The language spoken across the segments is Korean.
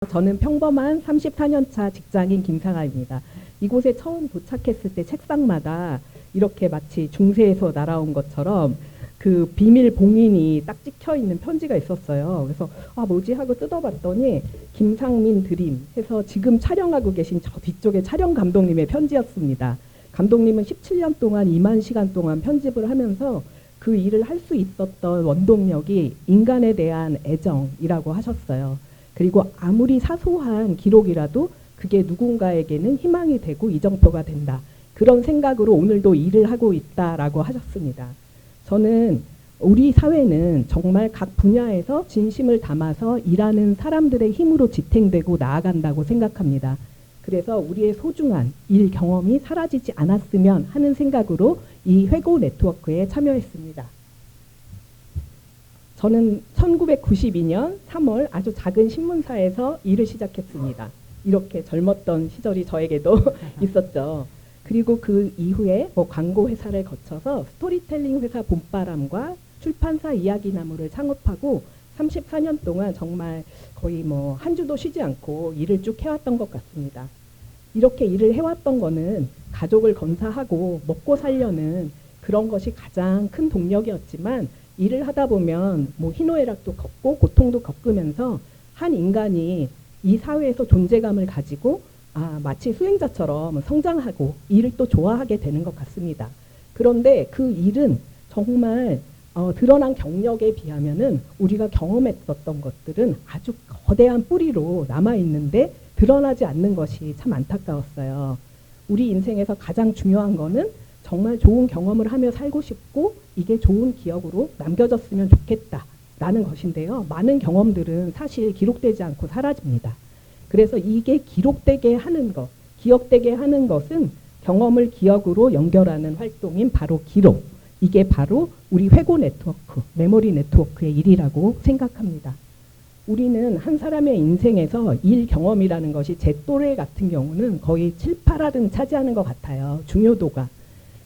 저는 평범한 34년차 직장인 김상아입니다. 이곳에 처음 도착했을 때 책상마다 이렇게 마치 중세에서 날아온 것처럼 그 비밀 봉인이 딱 찍혀 있는 편지가 있었어요. 그래서 뭐지 하고 뜯어봤더니 김상민 드림 해서 지금 촬영하고 계신 저 뒤쪽에 촬영 감독님의 편지였습니다. 감독님은 17년 동안 2만 시간 동안 편집을 하면서 그 일을 할 수 있었던 원동력이 인간에 대한 애정이라고 하셨어요. 그리고 아무리 사소한 기록이라도 그게 누군가에게는 희망이 되고 이정표가 된다. 그런 생각으로 오늘도 일을 하고 있다라고 하셨습니다. 저는 우리 사회는 정말 각 분야에서 진심을 담아서 일하는 사람들의 힘으로 지탱되고 나아간다고 생각합니다. 그래서 우리의 소중한 일 경험이 사라지지 않았으면 하는 생각으로 이 회고 네트워크에 참여했습니다. 저는 1992년 3월 아주 작은 신문사에서 일을 시작했습니다. 이렇게 젊었던 시절이 저에게도 있었죠. 그리고 그 이후에 광고 회사를 거쳐서 스토리텔링 회사 봄바람과 출판사 이야기나무를 창업하고 34년 동안 정말 거의 한 주도 쉬지 않고 일을 쭉 해왔던 것 같습니다. 이렇게 일을 해왔던 거는 가족을 건사하고 먹고 살려는 그런 것이 가장 큰 동력이었지만 일을 하다 보면 희노애락도 겪고 고통도 겪으면서 한 인간이 이 사회에서 존재감을 가지고 마치 수행자처럼 성장하고 일을 또 좋아하게 되는 것 같습니다. 그런데 그 일은 정말 드러난 경력에 비하면은 우리가 경험했었던 것들은 아주 거대한 뿌리로 남아있는데 드러나지 않는 것이 참 안타까웠어요. 우리 인생에서 가장 중요한 거는 정말 좋은 경험을 하며 살고 싶고 이게 좋은 기억으로 남겨졌으면 좋겠다라는 것인데요. 많은 경험들은 사실 기록되지 않고 사라집니다. 그래서 이게 기록되게 하는 것, 기억되게 하는 것은 경험을 기억으로 연결하는 활동인 바로 기록. 이게 바로 우리 회고 네트워크, 메모리 네트워크의 일이라고 생각합니다. 우리는 한 사람의 인생에서 일 경험이라는 것이 제 또래 같은 경우는 거의 7, 8할은 차지하는 것 같아요. 중요도가.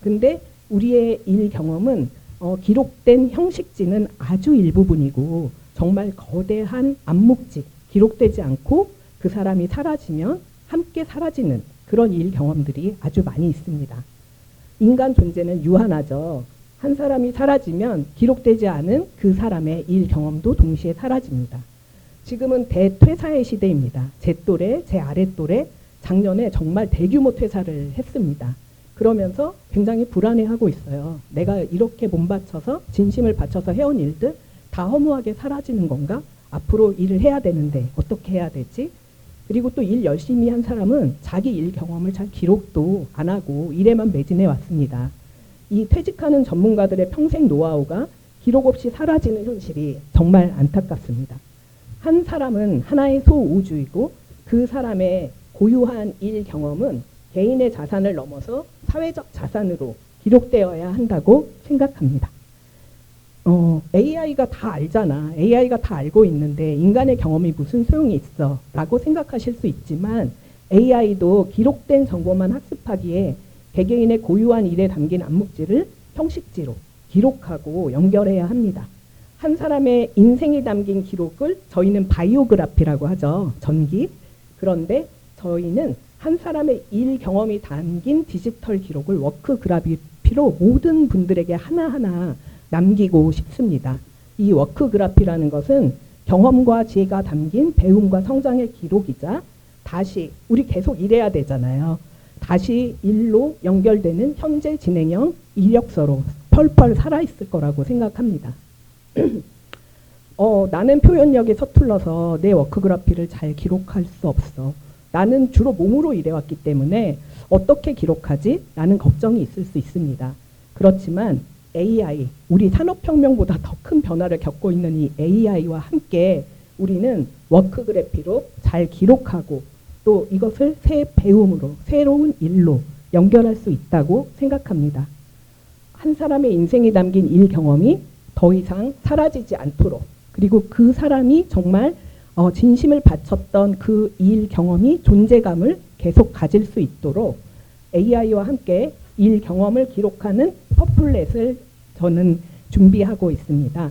근데 우리의 일 경험은 기록된 형식지는 아주 일부분이고 정말 거대한 암묵지, 기록되지 않고 그 사람이 사라지면 함께 사라지는 그런 일 경험들이 아주 많이 있습니다. 인간 존재는 유한하죠. 한 사람이 사라지면 기록되지 않은 그 사람의 일 경험도 동시에 사라집니다. 지금은 대퇴사의 시대입니다. 제 또래, 제 아래 또래, 작년에 정말 대규모 퇴사를 했습니다. 그러면서 굉장히 불안해하고 있어요. 내가 이렇게 몸 바쳐서 진심을 바쳐서 해온 일들 다 허무하게 사라지는 건가? 앞으로 일을 해야 되는데 어떻게 해야 되지? 그리고 또 일 열심히 한 사람은 자기 일 경험을 잘 기록도 안 하고 일에만 매진해 왔습니다. 이 퇴직하는 전문가들의 평생 노하우가 기록 없이 사라지는 현실이 정말 안타깝습니다. 한 사람은 하나의 소우주이고 그 사람의 고유한 일 경험은 개인의 자산을 넘어서 사회적 자산으로 기록되어야 한다고 생각합니다. AI가 다 알잖아. AI가 다 알고 있는데 인간의 경험이 무슨 소용이 있어? 라고 생각하실 수 있지만 AI도 기록된 정보만 학습하기에 개개인의 고유한 일에 담긴 암묵지를 형식지로 기록하고 연결해야 합니다. 한 사람의 인생이 담긴 기록을 저희는 바이오그래피라고 하죠. 전기. 그런데 저희는 한 사람의 일 경험이 담긴 디지털 기록을 워크그래피로 모든 분들에게 하나하나 남기고 싶습니다. 이 워크그래피라는 것은 경험과 지혜가 담긴 배움과 성장의 기록이자 다시 우리 계속 일해야 되잖아요. 다시 일로 연결되는 현재 진행형 이력서로 펄펄 살아있을 거라고 생각합니다. 나는 표현력이 서툴러서 내 워크그래피를 잘 기록할 수 없어. 나는 주로 몸으로 일해왔기 때문에 어떻게 기록하지? 라는 걱정이 있을 수 있습니다. 그렇지만 AI, 우리 산업혁명보다 더 큰 변화를 겪고 있는 이 AI와 함께 우리는 워크그래피로 잘 기록하고 또 이것을 새 배움으로, 새로운 일로 연결할 수 있다고 생각합니다. 한 사람의 인생이 담긴 일 경험이 더 이상 사라지지 않도록 그리고 그 사람이 정말 진심을 바쳤던 그 일 경험이 존재감을 계속 가질 수 있도록 AI와 함께 일 경험을 기록하는 퍼플렛을 저는 준비하고 있습니다.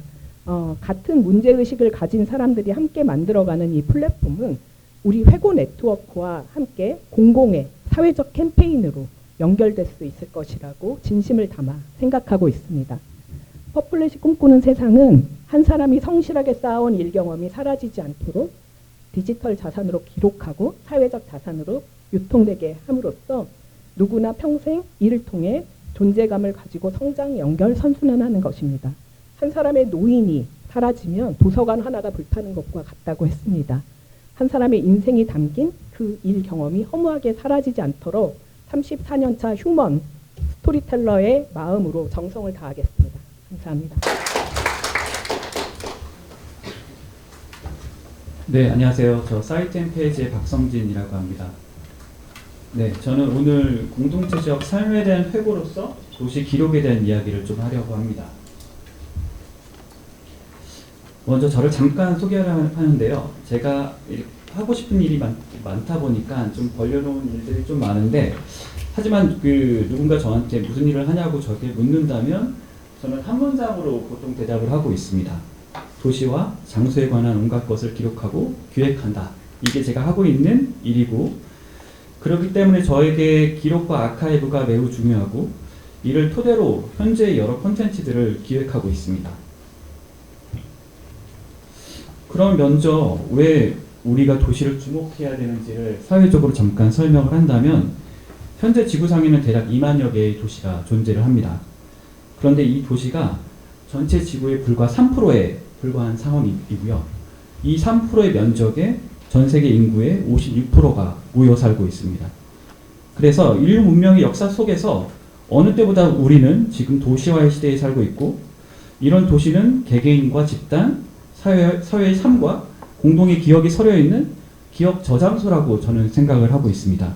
같은 문제의식을 가진 사람들이 함께 만들어가는 이 플랫폼은 우리 회고 네트워크와 함께 공공의 사회적 캠페인으로 연결될 수 있을 것이라고 진심을 담아 생각하고 있습니다. 퍼플렛이 꿈꾸는 세상은 한 사람이 성실하게 쌓아온 일 경험이 사라지지 않도록 디지털 자산으로 기록하고 사회적 자산으로 유통되게 함으로써 누구나 평생 이를 통해 존재감을 가지고 성장, 연결, 선순환하는 것입니다. 한 사람의 노인이 사라지면 도서관 하나가 불타는 것과 같다고 했습니다. 한 사람의 인생이 담긴 그 일 경험이 허무하게 사라지지 않도록 34년차 휴먼 스토리텔러의 마음으로 정성을 다하겠습니다. 감사합니다. 네, 안녕하세요. 저 사이트앤페이지의 박성진이라고 합니다. 네, 저는 오늘 공동체적 삶에 대한 회고로서 도시 기록에 대한 이야기를 좀 하려고 합니다. 먼저 저를 잠깐 소개하려 하는데요. 제가 하고 싶은 일이 많다 보니까 좀 벌려놓은 일들이 좀 많은데, 하지만 누군가 저한테 무슨 일을 하냐고 저에게 묻는다면 저는 한 문장으로 보통 대답을 하고 있습니다. 도시와 장소에 관한 온갖 것을 기록하고 기획한다. 이게 제가 하고 있는 일이고, 그렇기 때문에 저에게 기록과 아카이브가 매우 중요하고, 이를 토대로 현재의 여러 콘텐츠들을 기획하고 있습니다. 그럼 먼저 왜 우리가 도시를 주목해야 되는지를 사회적으로 잠깐 설명을 한다면, 현재 지구상에는 대략 2만여 개의 도시가 존재를 합니다. 그런데 이 도시가 전체 지구의 불과 3%에 불과한 상황이고요. 이 3%의 면적에 전 세계 인구의 56%가 모여 살고 있습니다. 그래서 인류 문명의 역사 속에서 어느 때보다 우리는 지금 도시화의 시대에 살고 있고, 이런 도시는 개개인과 집단, 사회의 삶과 공동의 기억이 서려 있는 기억 저장소라고 저는 생각을 하고 있습니다.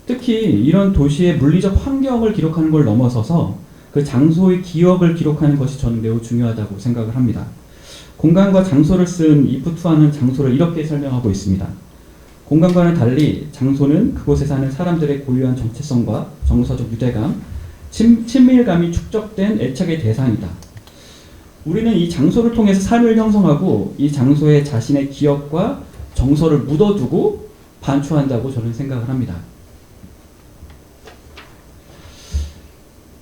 특히 이런 도시의 물리적 환경을 기록하는 걸 넘어서서 그 장소의 기억을 기록하는 것이 저는 매우 중요하다고 생각을 합니다. 공간과 장소를 쓴 이프투아는 장소를 이렇게 설명하고 있습니다. 공간과는 달리 장소는 그곳에 사는 사람들의 고유한 정체성과 정서적 유대감, 친밀감이 축적된 애착의 대상이다. 우리는 이 장소를 통해서 삶을 형성하고 이 장소에 자신의 기억과 정서를 묻어두고 반추한다고 저는 생각을 합니다.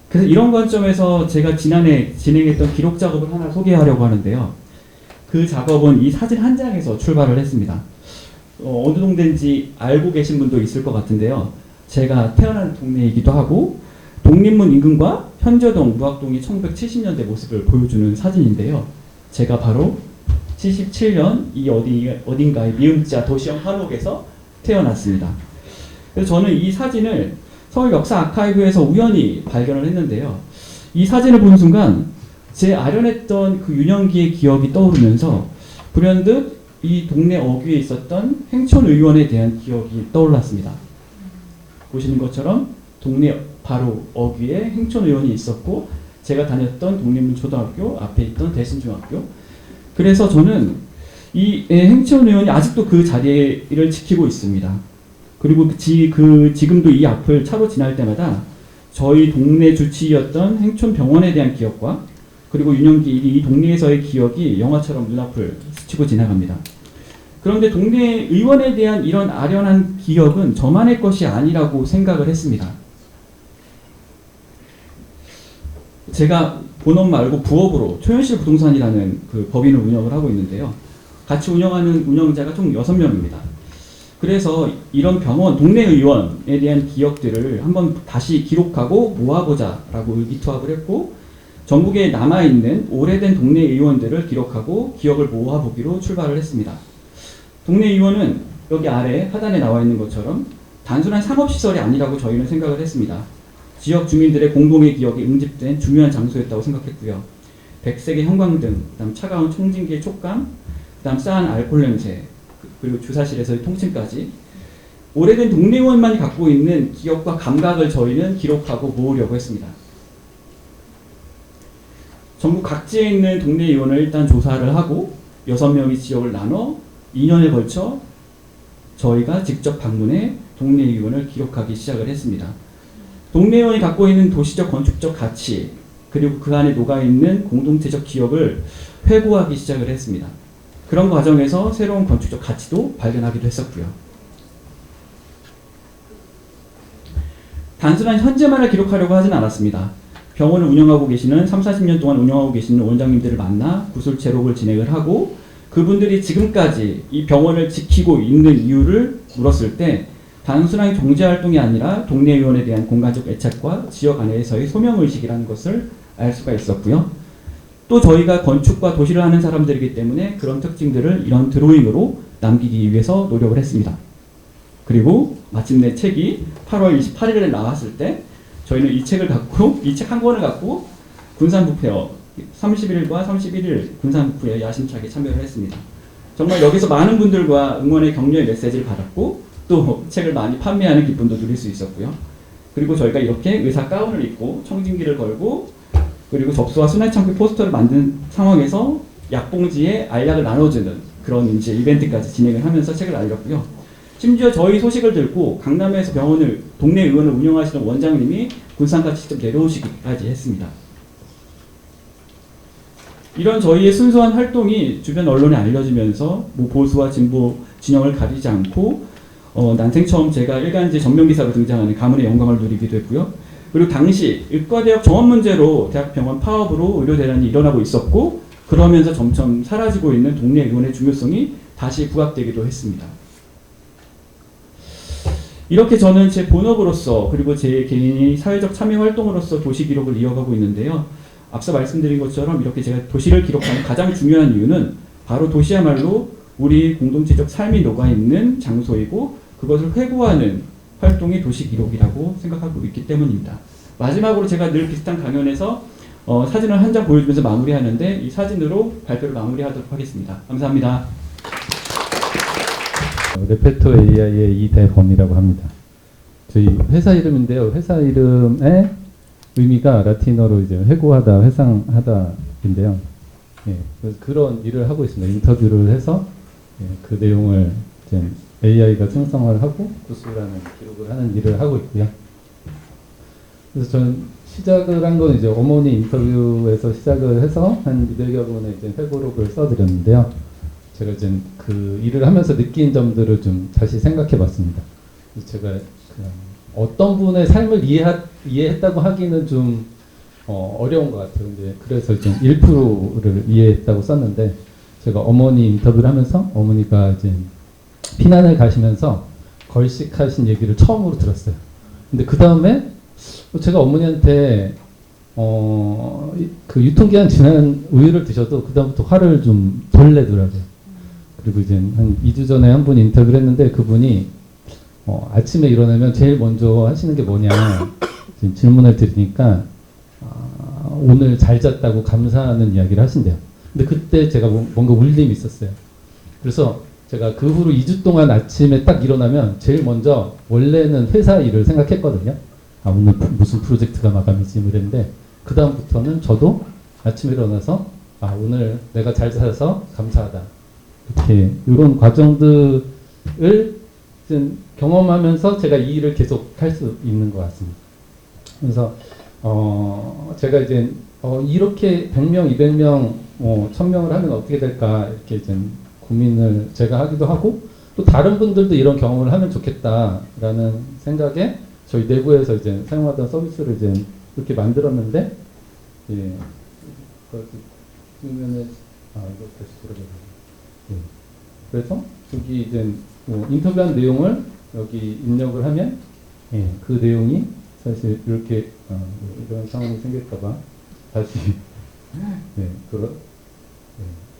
그래서 이런 관점에서 제가 지난해 진행했던 기록 작업을 하나 소개하려고 하는데요. 그 작업은 이 사진 한 장에서 출발을 했습니다. 어느 동네인지 알고 계신 분도 있을 것 같은데요. 제가 태어난 동네이기도 하고, 독립문 인근과 현저동, 무학동이 1970년대 모습을 보여주는 사진인데요. 제가 바로 77년 이 어딘가의 미음자 도시형 한옥에서 태어났습니다. 그래서 저는 이 사진을 서울 역사 아카이브에서 우연히 발견을 했는데요. 이 사진을 본 순간 제 아련했던 그 유년기의 기억이 떠오르면서 불현듯 이 동네 어귀에 있었던 행촌 의원에 대한 기억이 떠올랐습니다. 보시는 것처럼 동네 바로 어귀에 행촌 의원이 있었고, 제가 다녔던 독립문 초등학교 앞에 있던 대신중학교. 그래서 저는 이 행촌 의원이 아직도 그 자리를 지키고 있습니다. 그리고 지금도 이 앞을 차로 지날 때마다 저희 동네 주치의였던 행촌병원에 대한 기억과, 그리고 유년기 이 동네에서의 기억이 영화처럼 눈앞을 스치고 지나갑니다. 그런데 동네 의원에 대한 이런 아련한 기억은 저만의 것이 아니라고 생각을 했습니다. 제가 본업 말고 부업으로 초현실 부동산이라는 그 법인을 운영을 하고 있는데요. 같이 운영하는 운영자가 총 6명입니다. 그래서 이런 병원, 동네 의원에 대한 기억들을 한번 다시 기록하고 모아보자라고 의기투합을 했고, 전국에 남아있는 오래된 동네 의원들을 기록하고 기억을 모아보기로 출발을 했습니다. 동네 의원은 여기 아래 하단에 나와 있는 것처럼 단순한 상업시설이 아니라고 저희는 생각을 했습니다. 지역 주민들의 공동의 기억이 응집된 중요한 장소였다고 생각했고요. 백색의 형광등, 그다음 차가운 청진기의 촉감, 그다음 싸한 알코올 냄새, 그리고 주사실에서의 통증까지 오래된 동네 의원만이 갖고 있는 기억과 감각을 저희는 기록하고 모으려고 했습니다. 전국 각지에 있는 동네 의원을 일단 조사를 하고 6명이 지역을 나눠 2년에 걸쳐 저희가 직접 방문해 동네 의원을 기록하기 시작을 했습니다. 동네 의원이 갖고 있는 도시적 건축적 가치, 그리고 그 안에 녹아있는 공동체적 기억을 회고하기 시작을 했습니다. 그런 과정에서 새로운 건축적 가치도 발견하기도 했었고요. 단순한 현재만을 기록하려고 하진 않았습니다. 병원을 운영하고 계시는 30-40년 동안 운영하고 계시는 원장님들을 만나 구술체록을 진행을 하고 그분들이 지금까지 이 병원을 지키고 있는 이유를 물었을 때 단순한 경제활동이 아니라 동네 의원에 대한 공간적 애착과 지역 안에서의 소명의식이라는 것을 알 수가 있었고요. 또 저희가 건축과 도시를 하는 사람들이기 때문에 그런 특징들을 이런 드로잉으로 남기기 위해서 노력을 했습니다. 그리고 마침내 책이 8월 28일에 나왔을 때 저희는 이 책을 갖고 이 책 한 권을 갖고 군산북페어 31일과 31일 군산북페어 야심차게 참여를 했습니다. 정말 여기서 많은 분들과 응원의 격려의 메시지를 받았고 또 책을 많이 판매하는 기쁨도 누릴 수 있었고요. 그리고 저희가 이렇게 의사 가운을 입고 청진기를 걸고 그리고 접수와 순환창피 포스터를 만든 상황에서 약봉지에 알약을 나눠주는 그런 이제 이벤트까지 진행을 하면서 책을 알렸고요. 심지어 저희 소식을 듣고 강남에서 병원을 동네 의원을 운영하시던 원장님이 군산까지 직접 내려오시기까지 했습니다. 이런 저희의 순수한 활동이 주변 언론에 알려지면서 뭐 보수와 진보 진영을 가리지 않고 난생 처음 제가 일간지 전면기사로 등장하는 가문의 영광을 누리기도 했고요. 그리고 당시 의과대학 정원 문제로 대학병원 파업으로 의료대란이 일어나고 있었고 그러면서 점점 사라지고 있는 동네 의원의 중요성이 다시 부각되기도 했습니다. 이렇게 저는 제 본업으로서 그리고 제 개인이 사회적 참여 활동으로서 도시 기록을 이어가고 있는데요. 앞서 말씀드린 것처럼 이렇게 제가 도시를 기록하는 가장 중요한 이유는 바로 도시야말로 우리 공동체적 삶이 녹아있는 장소이고 그것을 회고하는 활동이 도시 기록이라고 생각하고 있기 때문입니다. 마지막으로 제가 늘 비슷한 강연에서 사진을 한 장 보여주면서 마무리하는데 이 사진으로 발표를 마무리하도록 하겠습니다. 감사합니다. 레페토 AI의 이대범이라고 합니다. 저희 회사 이름인데요. 회사 이름의 의미가 라틴어로 이제 회고하다, 회상하다인데요. 예, 그런 일을 하고 있습니다. 인터뷰를 해서 그 내용을 이제 AI가 생성을 하고 구술하는 기록을 하는 일을 하고 있고요. 그래서 저는 시작을 한 건 이제 어머니 인터뷰에서 시작을 해서 한 200여 분의 이제 회고록을 써드렸는데요. 제가 이제 그 일을 하면서 느낀 점들을 좀 다시 생각해 봤습니다. 제가 어떤 분의 삶을 이해했다고 하기는 좀 어려운 것 같아요. 근데 그래서 좀 1%를 이해했다고 썼는데 제가 어머니 인터뷰를 하면서 어머니가 이제 피난을 가시면서 걸식하신 얘기를 처음으로 들었어요. 근데 그 다음에 제가 어머니한테 그 유통기한 지난 우유를 드셔도 그 다음부터 화를 좀 덜 내더라고요. 그리고 이제 한 2주 전에 한 분 인터뷰를 했는데 그분이 아침에 일어나면 제일 먼저 하시는 게 뭐냐 지금 질문을 드리니까 오늘 잘 잤다고 감사하는 이야기를 하신대요. 근데 그때 제가 뭔가 울림이 있었어요. 그래서 제가 그 후로 2주 동안 아침에 딱 일어나면 제일 먼저 원래는 회사 일을 생각했거든요. 오늘 무슨 프로젝트가 마감이지 이랬는데 그 다음부터는 저도 아침에 일어나서 오늘 내가 잘 살아서 감사하다. 이렇게 이런 과정들을 경험하면서 제가 이 일을 계속 할 수 있는 것 같습니다. 그래서 제가 이제 이렇게 100명, 200명, 1000명을 하면 어떻게 될까 이렇게 이제 고민을 제가 하기도 하고 또 다른 분들도 이런 경험을 하면 좋겠다라는 생각에 저희 내부에서 이제 사용하던 서비스를 이제 이렇게 만들었는데 예. 그러면은 이거 다시 들어가요. 예. 그래서 여기 이제 인터뷰한 내용을 여기 입력을 하면 그 내용이 사실 이렇게 이런 상황이 생길까봐 다시 들어가야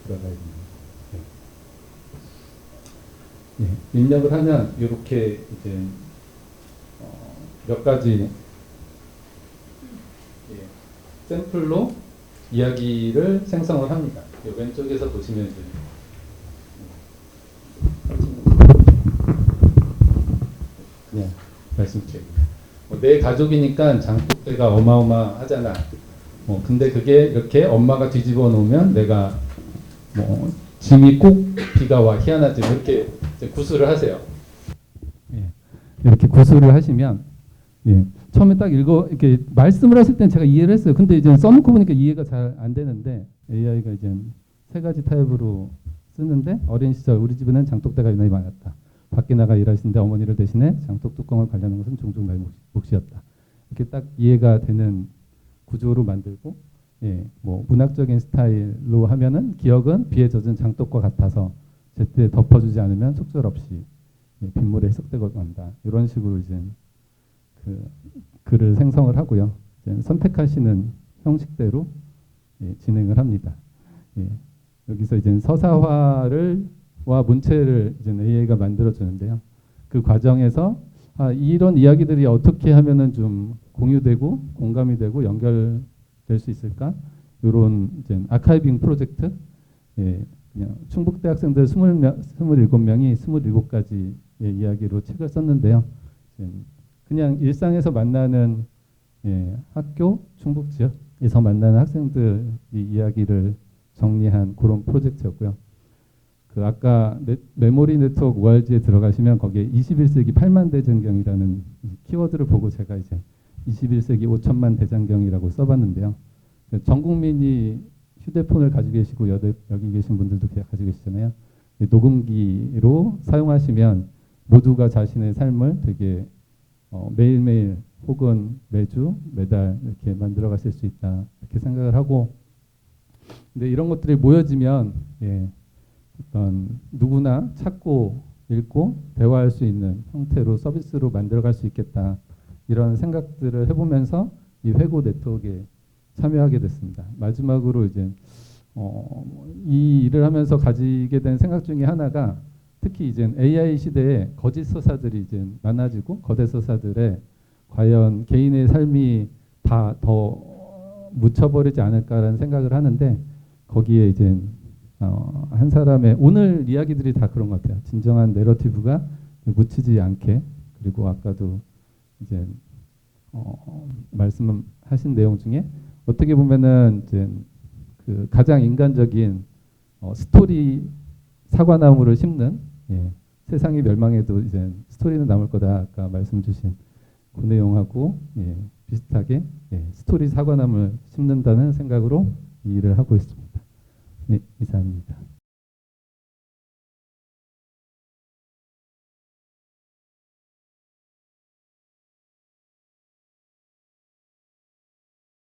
됩니다. 입력을 하면 이렇게 이제 몇 가지 샘플로 이야기를 생성을 합니다. 왼쪽에서 보시면 이제 그냥 말씀드립니다. 내 가족이니까 장독대가 어마어마하잖아. 근데 그게 이렇게 엄마가 뒤집어 놓으면 내가 짐이 꼭 비가 와 희한하지 이렇게 구술을 하세요. 이렇게 구술을 하시면 처음에 딱 이렇게 말씀을 하실 땐 제가 이해를 했어요. 근데 이제 써놓고 보니까 이해가 잘 안 되는데 AI가 이제 3가지 타입으로 쓰는데 어린 시절 우리 집에는 장독대가 유난히 많았다. 밖에 나가 일하시는데 어머니를 대신해 장독 뚜껑을 관리하는 것은 종종 나의 몫이었다. 이렇게 딱 이해가 되는 구조로 만들고, 예, 뭐 문학적인 스타일로 하면은 기억은 비에 젖은 장독과 같아서 제때 덮어주지 않으면 속절없이 예, 빗물에 희석되고 만다. 이런 식으로 이제 그 글을 생성을 하고요. 이제 선택하시는 형식대로 예, 진행을 합니다. 예, 여기서 이제 서사화를 와 문체를 이제 AI가 만들어 주는데요. 그 과정에서 이런 이야기들이 어떻게 하면은 좀 공유되고 공감이 되고 연결될 수 있을까? 이런 이제 아카이빙 프로젝트. 예, 그냥 충북대 학생들 27명이 27가지 의 이야기로 책을 썼는데요. 그냥 일상에서 만나는 예, 학교 충북 지역에서 만나는 학생들의 이야기를 정리한 그런 프로젝트였고요. 그 아까 메모리 네트워크 ORG에 들어가시면 거기에 21세기 8만 대장경이라는 키워드를 보고 제가 이제 21세기 5천만 대장경이라고 써봤는데요. 전 국민이 휴대폰을 가지고 계시고 여기 계신 분들도 가지고 계시잖아요. 녹음기로 사용하시면 모두가 자신의 삶을 되게 매일매일 혹은 매주 매달 이렇게 만들어 가실 수 있다 이렇게 생각을 하고, 근데 이런 것들이 모여지면 예, 어떤 누구나 찾고 읽고 대화할 수 있는 형태로 서비스로 만들어갈 수 있겠다 이런 생각들을 해보면서 이 회고 네트워크에 참여하게 됐습니다. 마지막으로 이제 이 일을 하면서 가지게 된 생각 중에 하나가 특히 이제 AI 시대에 거짓 서사들이 이제 많아지고 거대 서사들에 과연 개인의 삶이 다 더 묻혀버리지 않을까라는 생각을 하는데, 거기에 이제 한 사람의 오늘 이야기들이 다 그런 것 같아요. 진정한 내러티브가 묻히지 않게, 그리고 아까도 이제 말씀하신 내용 중에 어떻게 보면은 이제 그 가장 인간적인 스토리 사과나무를 심는 예, 세상이 멸망해도 이제 스토리는 남을 거다 아까 말씀 주신 그 내용하고 예, 비슷하게 예, 스토리 사과나무를 심는다는 생각으로 이 일을 하고 있습니다. 네, 이상입니다.